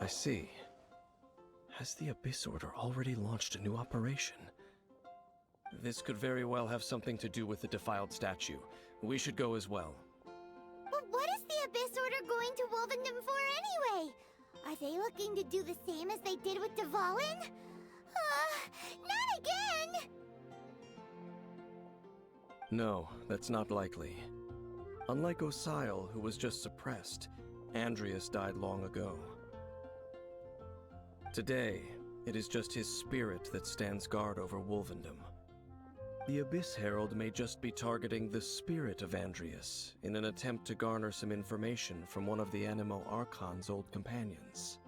I see. Has the Abyss Order already launched a new operation? This could very well have something to do with the defiled statue. We should go as well. But what is the Abyss Order going to Wolvendom for anyway? Are they looking to do the same as they did with Dvalin? Not again! No, that's not likely. Unlike Osile, who was just suppressed, Andreas died long ago. Today, it is just his spirit that stands guard over Wolvendom. The Abyss Herald may just be targeting the spirit of Andreas in an attempt to garner some information from one of the Animo Archon's old companions.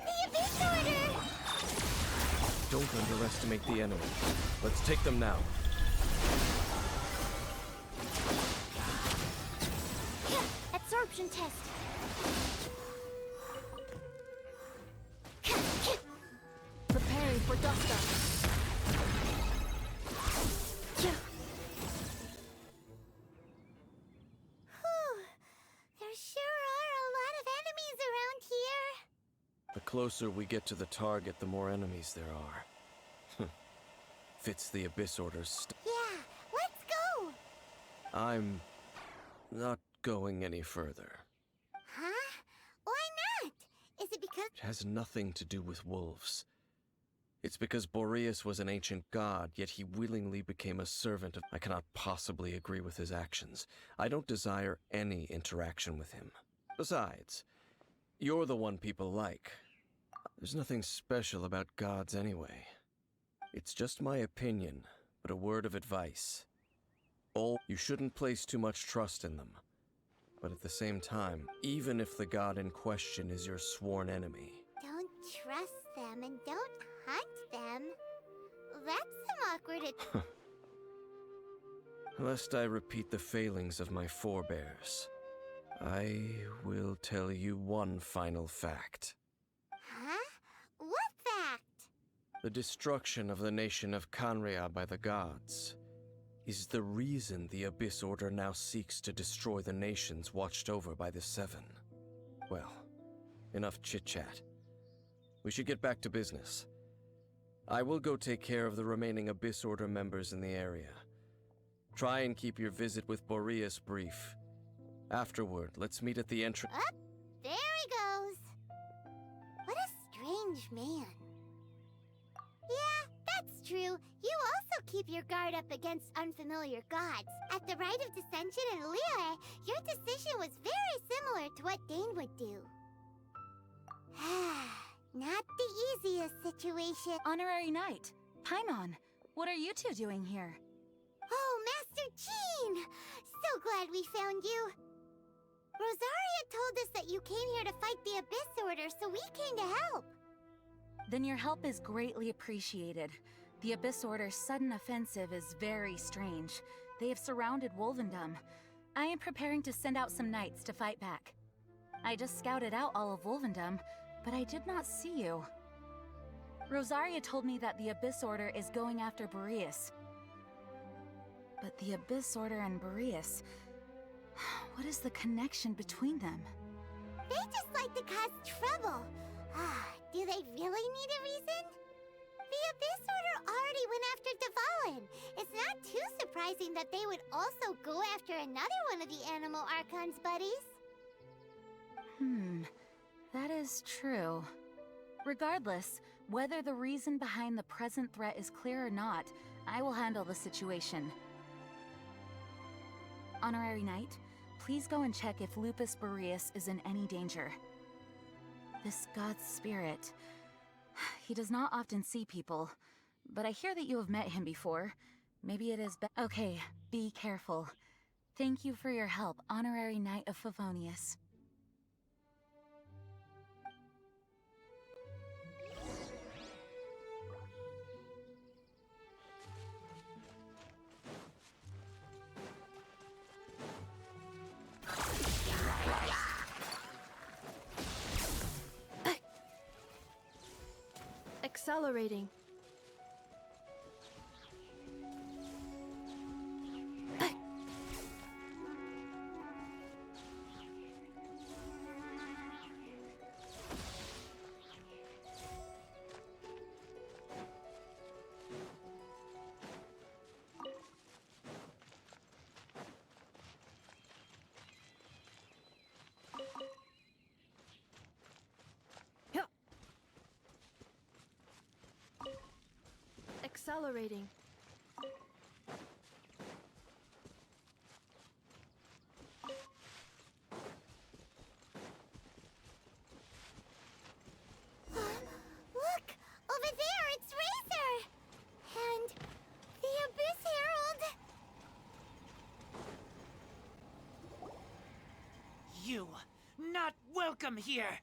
The Abyss Order! Don't underestimate the enemy. Let's take them now. Absorption test. Preparing for dust up. There sure are a lot of enemies around here. The closer we get to the target, the more enemies there are. Fits the Abyss Order's Yeah, let's go! I'm not going any further. Huh? Why not? Is it because... It has nothing to do with wolves. It's because Boreas was an ancient god, yet he willingly became a servant of... I cannot possibly agree with his actions. I don't desire any interaction with him. Besides, you're the one people like. There's nothing special about gods anyway. It's just my opinion, but a word of advice. You shouldn't place too much trust in them. But at the same time, even if the god in question is your sworn enemy... Don't trust them and don't hunt them. That's some awkward... Lest I repeat the failings of my forebears, I will tell you one final fact. Huh? What fact? The destruction of the nation of Canria by the gods is the reason the Abyss Order now seeks to destroy the nations watched over by the Seven. Well, enough chit-chat. We should get back to business. I will go take care of the remaining Abyss Order members in the area. Try and keep your visit with Boreas brief. Afterward, let's meet at the entrance. Up, there he goes. What a strange man. Yeah, that's true. You also keep your guard up against unfamiliar gods. At the Rite of Dissension in Liyue, your decision was very similar to what Dane would do. Not the easiest situation. Honorary Knight, Paimon, what are you two doing here? Oh, Master Jean! So glad we found you. Rosaria told us that you came here to fight the Abyss Order, so we came to help. Then your help is greatly appreciated. The Abyss Order's sudden offensive is very strange. They have surrounded Wolvendom. I am preparing to send out some knights to fight back. I just scouted out all of Wolvendom, but I did not see you. Rosaria told me that the Abyss Order is going after Boreas. But the Abyss Order and Boreas... What is the connection between them? They just like to cause trouble. Do they really need a reason? The Abyss Order already went after Dvalin. It's not too surprising that they would also go after another one of the Animal Archon's buddies. That is true. Regardless, whether the reason behind the present threat is clear or not, I will handle the situation. Honorary Knight, please go and check if Lupus Boreas is in any danger. This god's spirit... He does not often see people, but I hear that you have met him before. Maybe it is okay, be careful. Thank you for your help, Honorary Knight of Favonius. Accelerating. Accelerating. Look! Over there, it's Razor! And the Abyss Herald! You not welcome here!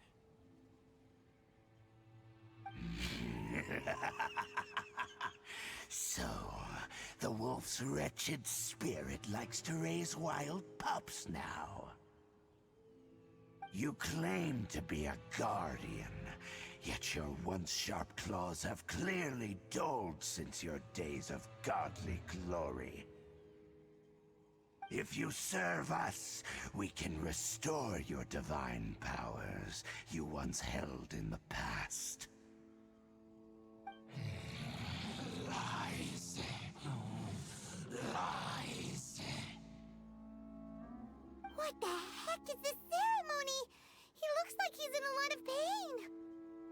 So, the wolf's wretched spirit likes to raise wild pups now. You claim to be a guardian, yet your once sharp claws have clearly dulled since your days of godly glory. If you serve us, we can restore your divine powers you once held in the past. Lies. Lies. What the heck is this ceremony? He looks like he's in a lot of pain.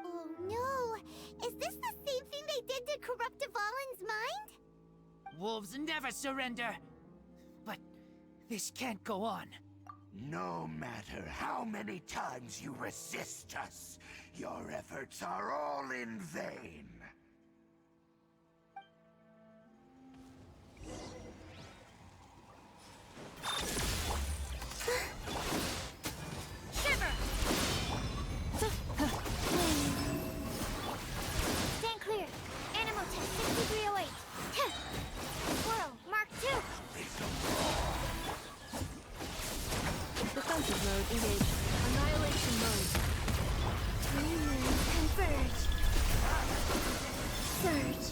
Oh no! Is this the same thing they did to corrupt Dvalin's mind? Wolves never surrender! But this can't go on. No matter how many times you resist us, your efforts are all in vain. Shiver! Stand clear. Animal test 6308. Swirl, Mark 2. Defensive mode engaged. Annihilation mode. Three moons converge. Surge.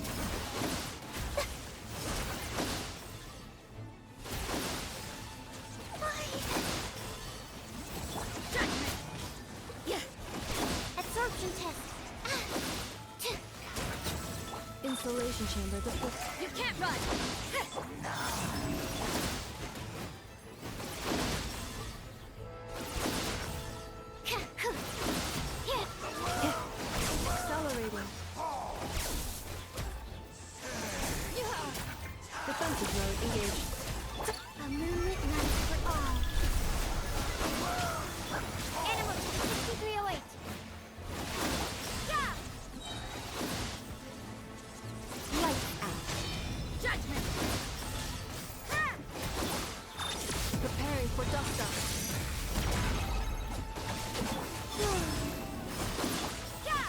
Absorption test. Insulation chamber deployed. You can't run. Accelerating. Defensive mode engaged. A moonlit night for all. Animal test 6308. Yeah! Lights out. Judgment! Ha! Preparing for dust up. Yeah!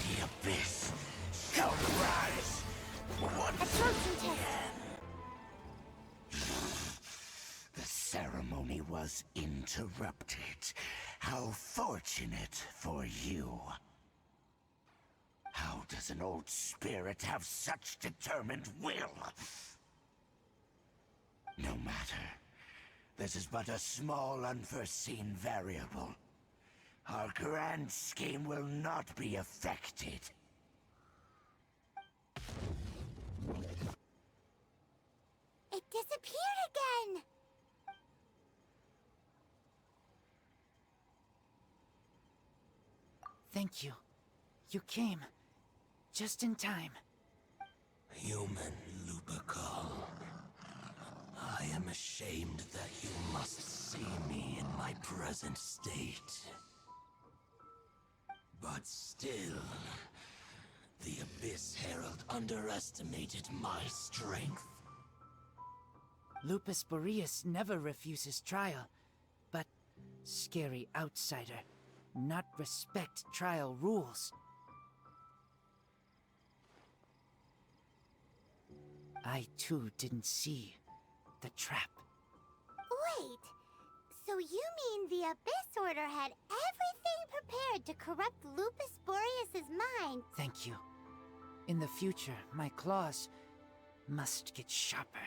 The abyss shall rise once Absorption test. The ceremony was interrupted. How fortunate for you. How does an old spirit have such determined will? No matter. This is but a small unforeseen variable. Our grand scheme will not be affected. It disappeared again! Thank you. You came. Just in time. Human Lupercal. I am ashamed that you must see me in my present state. But still, the Abyss Herald underestimated my strength. Lupus Boreas never refuses trial, but scary outsider, not respect trial rules. I too didn't see the trap. Wait, so you mean the Abyss Order had everything prepared to corrupt Lupus Boreas' mind? Thank you. In the future, my claws must get sharper.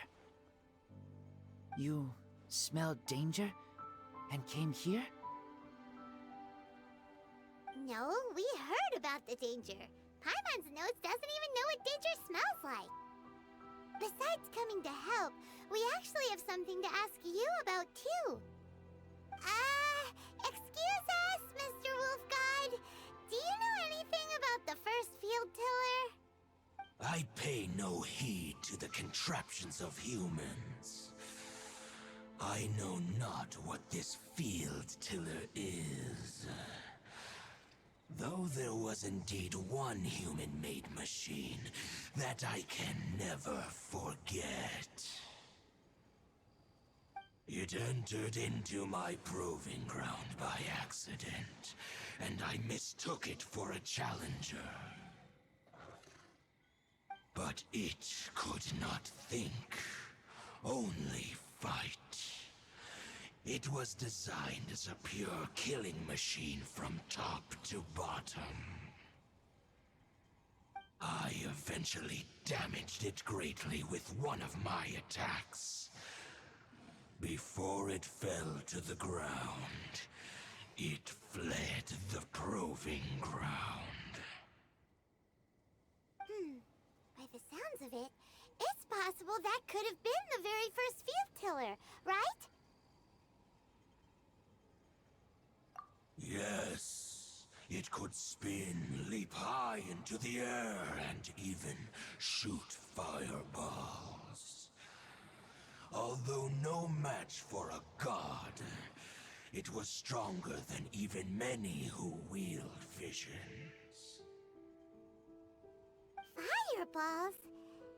You smelled danger and came here? No, we heard about the danger. Paimon's nose doesn't even know what danger smells like. Besides coming to help, we actually have something to ask you about too. Excuse us, Mr. Wolf God. Do you know anything about the first field tiller? I pay no heed to the contraptions of humans. I know not what this field tiller is. Though there was indeed one human-made machine that I can never forget. It entered into my proving ground by accident, and I mistook it for a challenger. But it could not think, only fight. It was designed as a pure killing machine from top to bottom. I eventually damaged it greatly with one of my attacks. Before it fell to the ground, it fled the proving ground. By the sounds of it, it's possible that could have been the very first field tiller, right? Yes, it could spin, leap high into the air, and even shoot fireballs. Although no match for a god, it was stronger than even many who wield visions. Fireballs?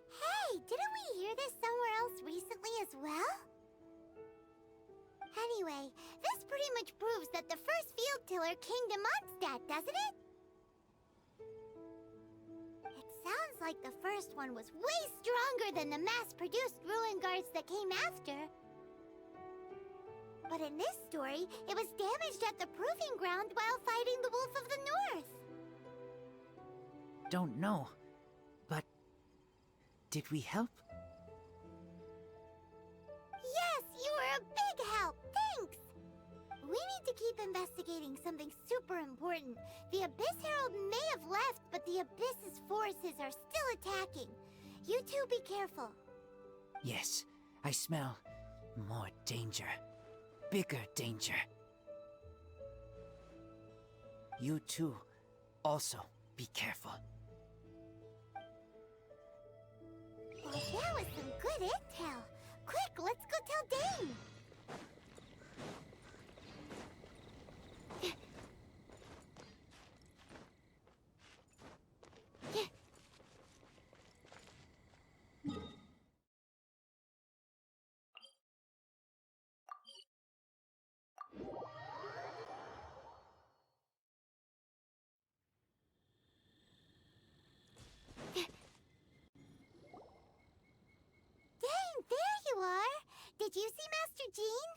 Hey, didn't we hear this somewhere else recently as well? Anyway, this pretty much proves that the first field tiller came to Mondstadt, doesn't it? It sounds like the first one was way stronger than the mass-produced ruin guards that came after. But in this story, it was damaged at the proving ground while fighting the Wolf of the North. Don't know, but did we help? Yes, you were a big help. Thanks. We need to keep investigating something super important. The Abyss Herald may have left, but the Abyss's forces are still attacking. You two be careful. Yes, I smell more danger. Bigger danger. You too, also be careful. Well, that was some good intel. Quick, let's go tell Dane. Did you see Master Jean?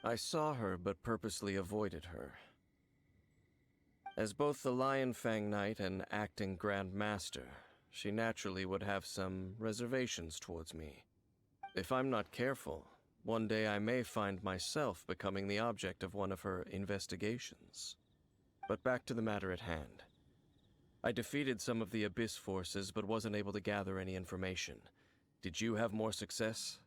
I saw her, but purposely avoided her. As both the Lion Fang Knight and acting Grand Master, she naturally would have some reservations towards me. If I'm not careful, one day I may find myself becoming the object of one of her investigations. But back to the matter at hand. I defeated some of the Abyss forces, but wasn't able to gather any information. Did you have more success?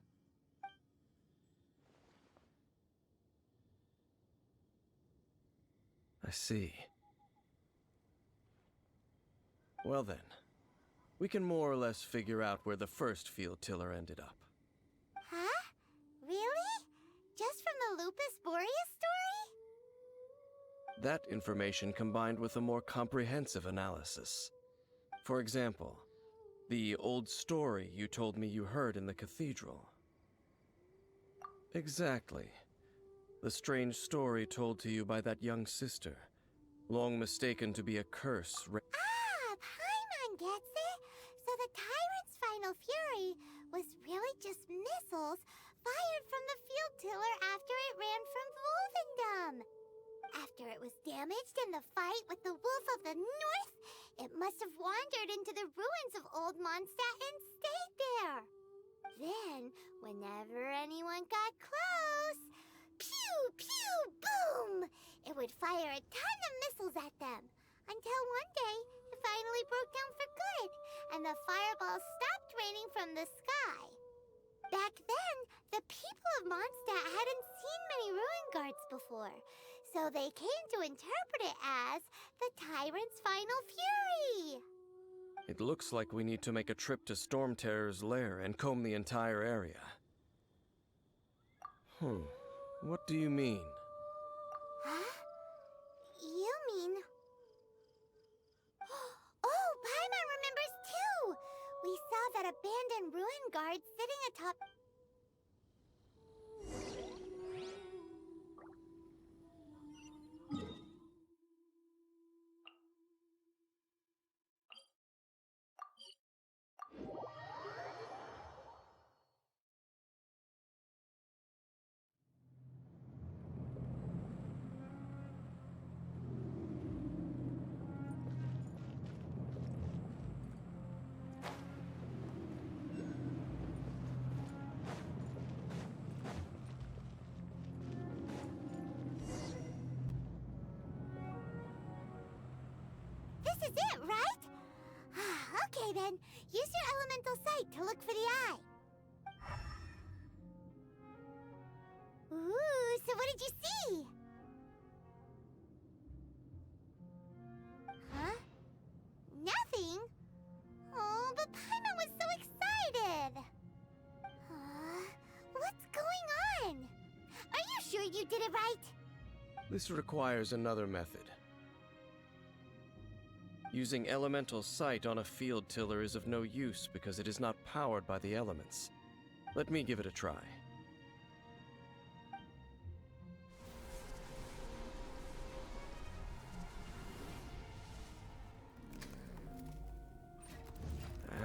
I see. Well then, we can more or less figure out where the first field tiller ended up. Huh? Really? Just from the Lupus Boreas story? That information combined with a more comprehensive analysis. For example, the old story you told me you heard in the cathedral. Exactly. The strange story told to you by that young sister, long mistaken to be a curse. Paimon gets it! So the Tyrant's final fury was really just missiles fired from the field tiller after it ran from Wolvendom. After it was damaged in the fight with the Wolf of the North, it must have wandered into the ruins of Old Mondstadt and stayed there. Then, whenever anyone got close, pew, pew, boom! It would fire a ton of missiles at them, until one day it finally broke down for good, and the fireballs stopped raining from the sky. Back then, the people of Mondstadt hadn't seen many ruin guards before, so they came to interpret it as the Tyrant's final fury. It looks like we need to make a trip to Storm Terror's lair and comb the entire area. What do you mean? Huh? You mean... Oh, Paimon remembers too! We saw that abandoned ruin guard sitting atop... This is it, right? Okay then, use your elemental sight to look for the eye. Ooh, so what did you see? Huh? Nothing? Oh, but Paimon was so excited! What's going on? Are you sure you did it right? This requires another method. Using elemental sight on a field tiller is of no use because it is not powered by the elements. Let me give it a try.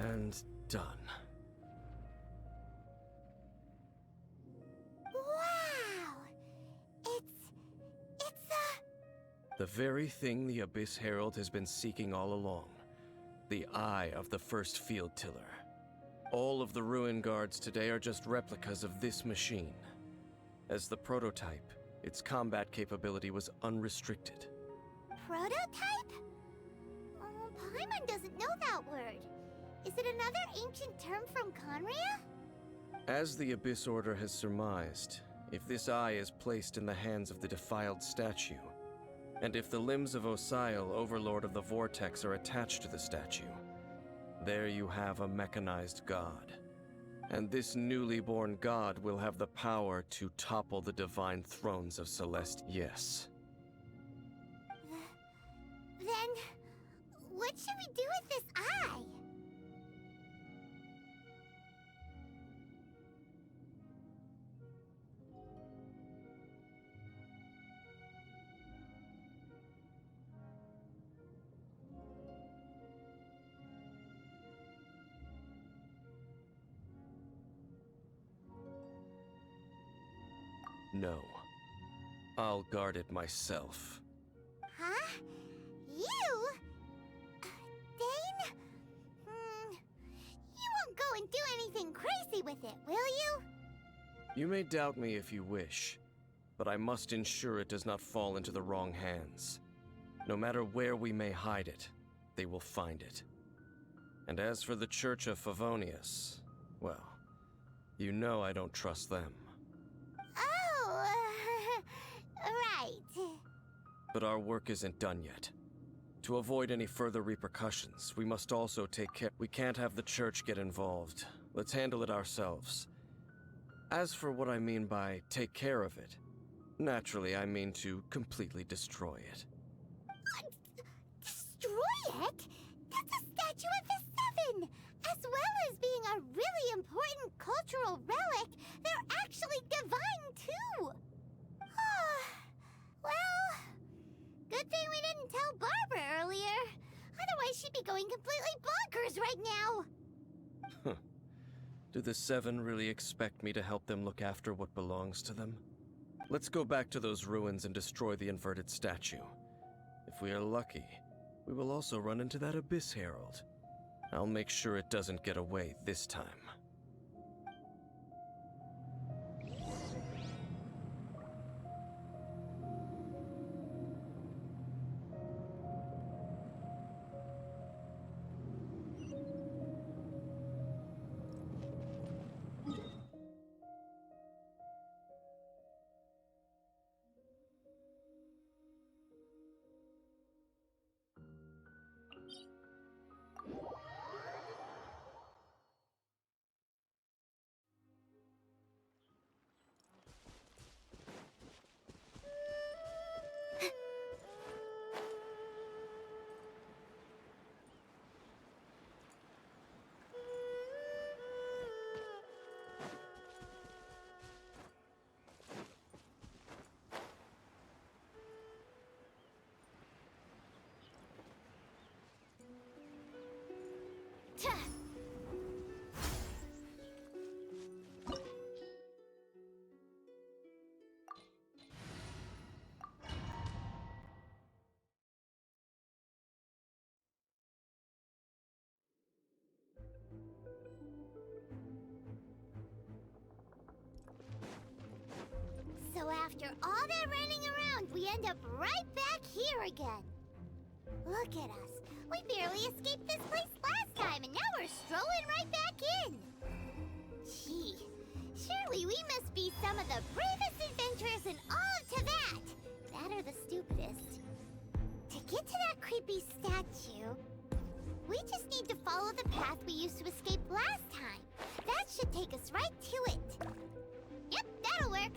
And done. Wow! It's The very thing the Abyss Herald has been seeking all along. The eye of the first field tiller. All of the ruin guards today are just replicas of this machine. As the prototype, its combat capability was unrestricted. prototype? Oh, Paimon doesn't know that word. Is it another ancient term from Conria? As the Abyss Order has surmised, if this eye is placed in the hands of the defiled statue, and if the limbs of Osiel, Overlord of the Vortex, are attached to the statue, there you have a mechanized god. And this newly born god will have the power to topple the divine thrones of Celeste. Yes. Then, what should we do with this eye? No. I'll guard it myself. Huh? You? Dane? You won't go and do anything crazy with it, will you? You may doubt me if you wish, but I must ensure it does not fall into the wrong hands. No matter where we may hide it, they will find it. And as for the Church of Favonius, well, you know I don't trust them. Oh, right. But our work isn't done yet. To avoid any further repercussions, we must also take care. We can't have the Church get involved. Let's handle it ourselves. As for what I mean by take care of it, naturally I mean to completely destroy it. Destroy it? That's a statue of the Seven! As well as being a really important cultural relic, they're actually divine too! Well, good thing we didn't tell Barbara earlier. Otherwise she'd be going completely bonkers right now! Do the Seven really expect me to help them look after what belongs to them? Let's go back to those ruins and destroy the inverted statue. If we are lucky, we will also run into that Abyss Herald. I'll make sure it doesn't get away this time. So after all that running around, we end up right back here again. Look at us. We barely escaped this place last time, and now we're strolling right back in. Gee, surely we must be some of the bravest adventurers in all of Teyvat. That or the stupidest. To get to that creepy statue, we just need to follow the path we used to escape last time. That should take us right to it. Yep, that'll work.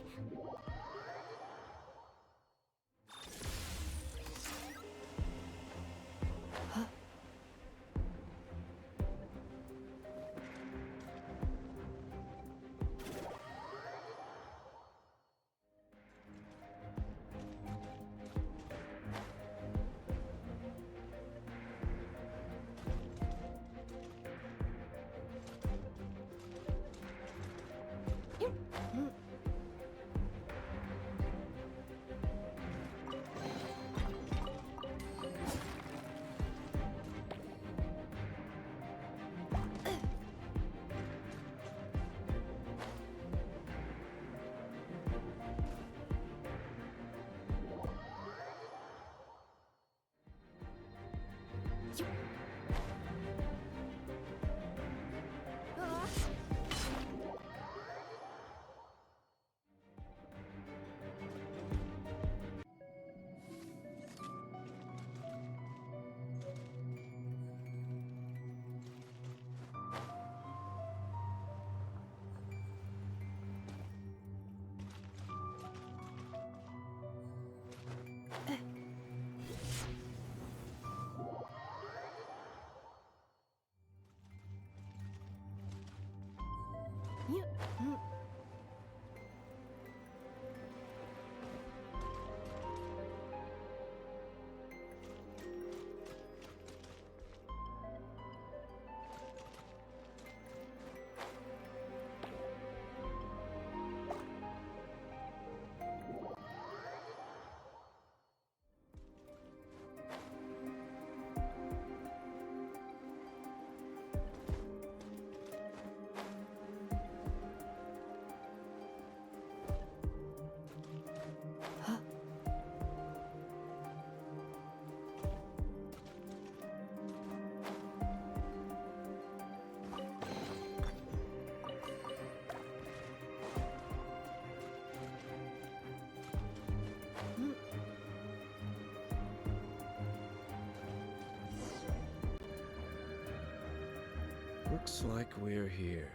Looks like we're here.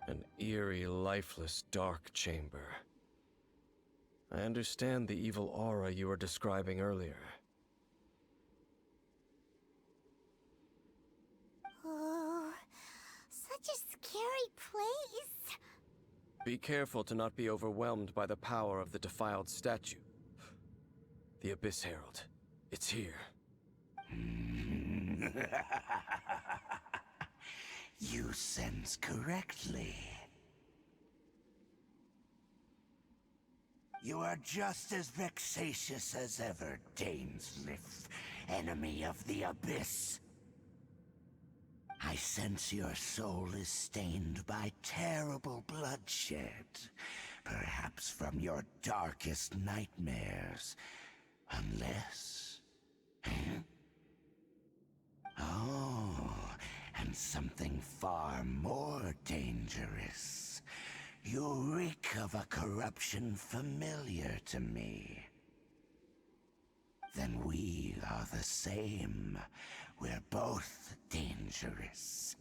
An eerie, lifeless, dark chamber. I understand the evil aura you were describing earlier. Oh, such a scary place. Be careful to not be overwhelmed by the power of the defiled statue. The Abyss Herald. It's here. You sense correctly. You are just as vexatious as ever, Dainsliff, enemy of the Abyss. I sense your soul is stained by terrible bloodshed, perhaps from your darkest nightmares, unless... Oh, and something far more dangerous. You reek of a corruption familiar to me. Then we are the same. We're both dangerous.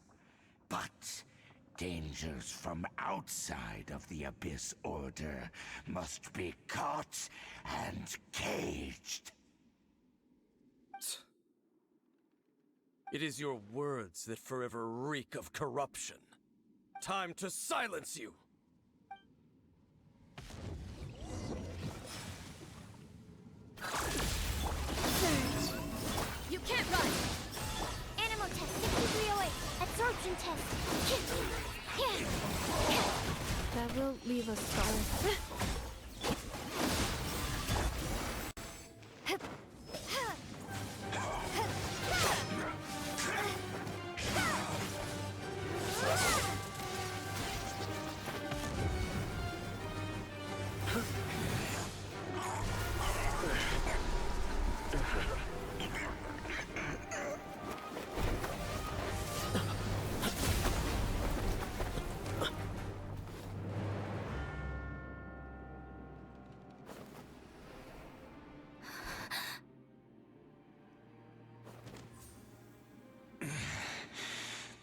But dangers from outside of the Abyss Order must be caught and caged. It is your words that forever reek of corruption. Time to silence you! Surge. You can't run! Animal test 6308. Absorption test. That will leave a scar.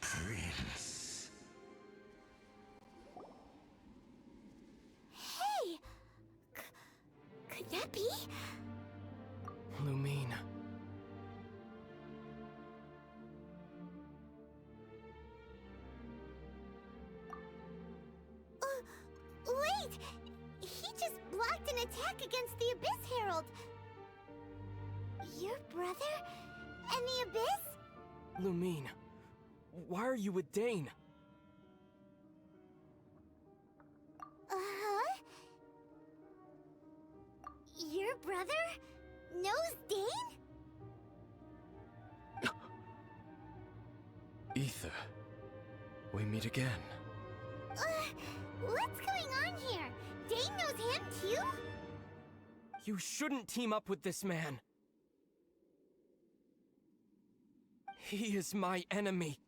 Prince. Hey! Could that be? Lumine. Wait! He just blocked an attack against the Abyss Herald. Your brother? And the Abyss? Lumine. Why are you with Dane? Uh-huh. Your brother knows Dane? Ether. We meet again. What's going on here? Dane knows him too? You shouldn't team up with this man. He is my enemy.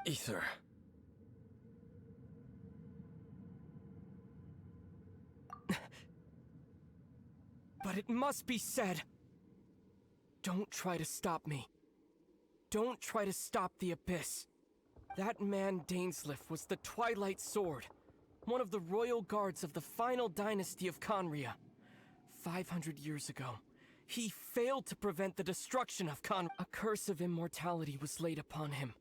Ether. But it must be said. Don't try to stop me. Don't try to stop the Abyss. That man Dainsliff was the Twilight Sword, one of the royal guards of the final dynasty of Conria. 500 years ago, he failed to prevent the destruction of Conria. A curse of immortality was laid upon him,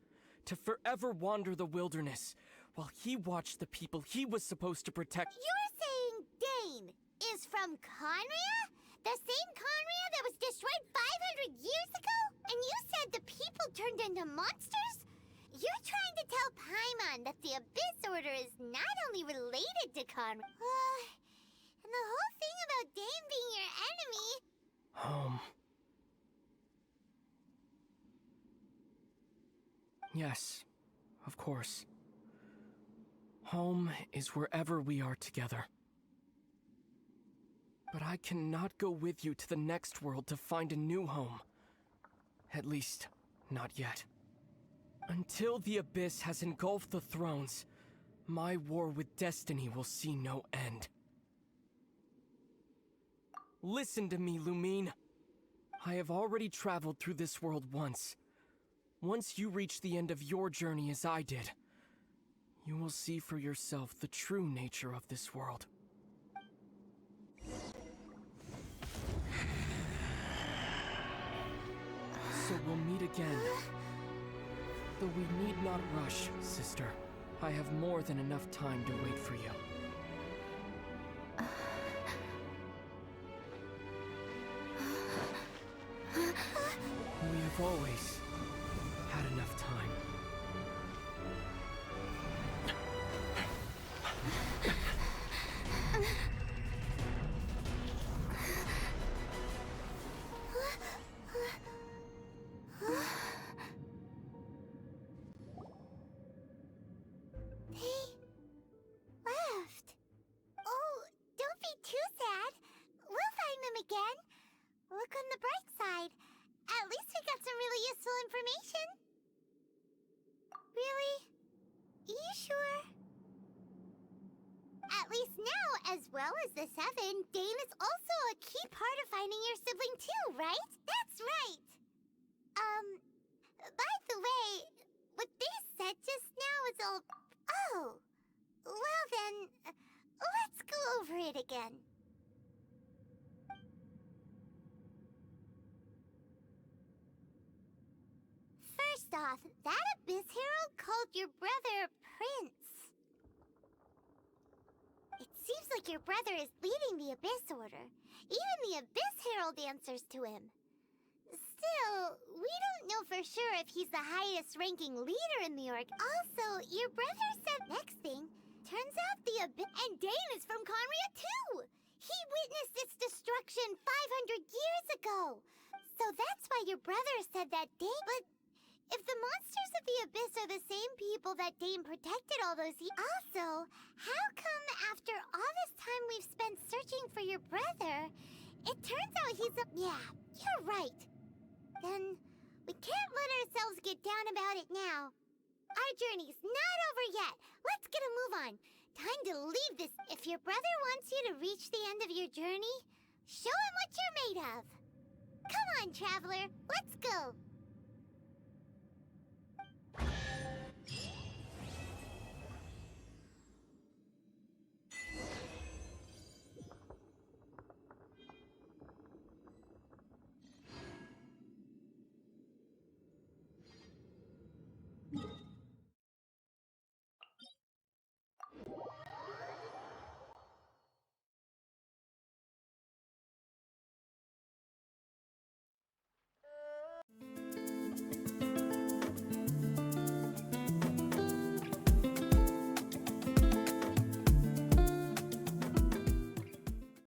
to forever wander the wilderness, while he watched the people he was supposed to protect. You're saying Dane is from Conria? The same Conria that was destroyed 500 years ago? And you said the people turned into monsters? You're trying to tell Paimon that the Abyss Order is not only related to Conria. And the whole thing about Dane being your enemy... Home. Yes, of course. Home is wherever we are together. But I cannot go with you to the next world to find a new home. At least, not yet. Until the Abyss has engulfed the thrones, my war with destiny will see no end. Listen to me, Lumine. I have already traveled through this world once. Once you reach the end of your journey as I did, you will see for yourself the true nature of this world. So we'll meet again. Though we need not rush, sister. I have more than enough time to wait for you. We have always had enough time. They left. Oh, don't be too sad. We'll find them again. Look on the bright side. At least we got some really useful information. Really? You sure? At least now, as well as the 7, Dane is also a key part of finding your sibling too, right? That's right! By the way, what they said just now is all... Oh! Well then, let's go over it again. First off, that Abyss Herald called your brother Prince. It seems like your brother is leading the Abyss Order. Even the Abyss Herald answers to him. Still, we don't know for sure if he's the highest-ranking leader in the org. Also, your brother said next thing. Turns out the Abyss... And Dane is from Conria too! He witnessed its destruction 500 years ago! So that's why your brother said that Dane... But if the monsters of the Abyss are the same people that Dane protected all those years... Also, how come after all this time we've spent searching for your brother, it turns out he's a... Yeah, you're right. Then, we can't let ourselves get down about it now. Our journey's not over yet. Let's get a move on. Time to leave this. If your brother wants you to reach the end of your journey, show him what you're made of. Come on, traveler. Let's go.